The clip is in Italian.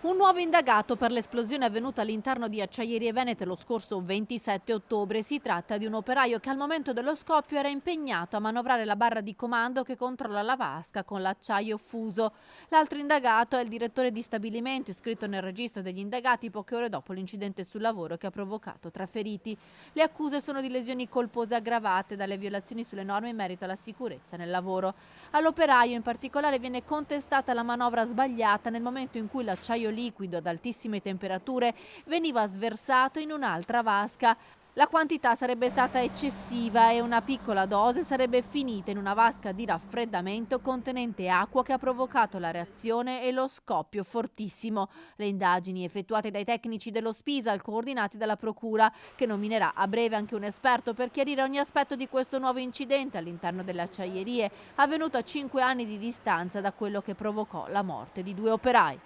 Un nuovo indagato per l'esplosione avvenuta all'interno di Acciaierie Venete lo scorso 27 ottobre. Si tratta di un operaio che al momento dello scoppio era impegnato a manovrare la barra di comando che controlla la vasca con l'acciaio fuso. L'altro indagato è il direttore di stabilimento, iscritto nel registro degli indagati poche ore dopo l'incidente sul lavoro che ha provocato 3 feriti. Le accuse sono di lesioni colpose aggravate dalle violazioni sulle norme in merito alla sicurezza nel lavoro. All'operaio in particolare viene contestata la manovra sbagliata nel momento in cui l'acciaio liquido ad altissime temperature veniva sversato in un'altra vasca. La quantità sarebbe stata eccessiva e una piccola dose sarebbe finita in una vasca di raffreddamento contenente acqua che ha provocato la reazione e lo scoppio fortissimo. Le indagini effettuate dai tecnici dello Spisal, coordinati dalla Procura, che nominerà a breve anche un esperto per chiarire ogni aspetto di questo nuovo incidente all'interno delle acciaierie, avvenuto a 5 anni di distanza da quello che provocò la morte di 2 operai.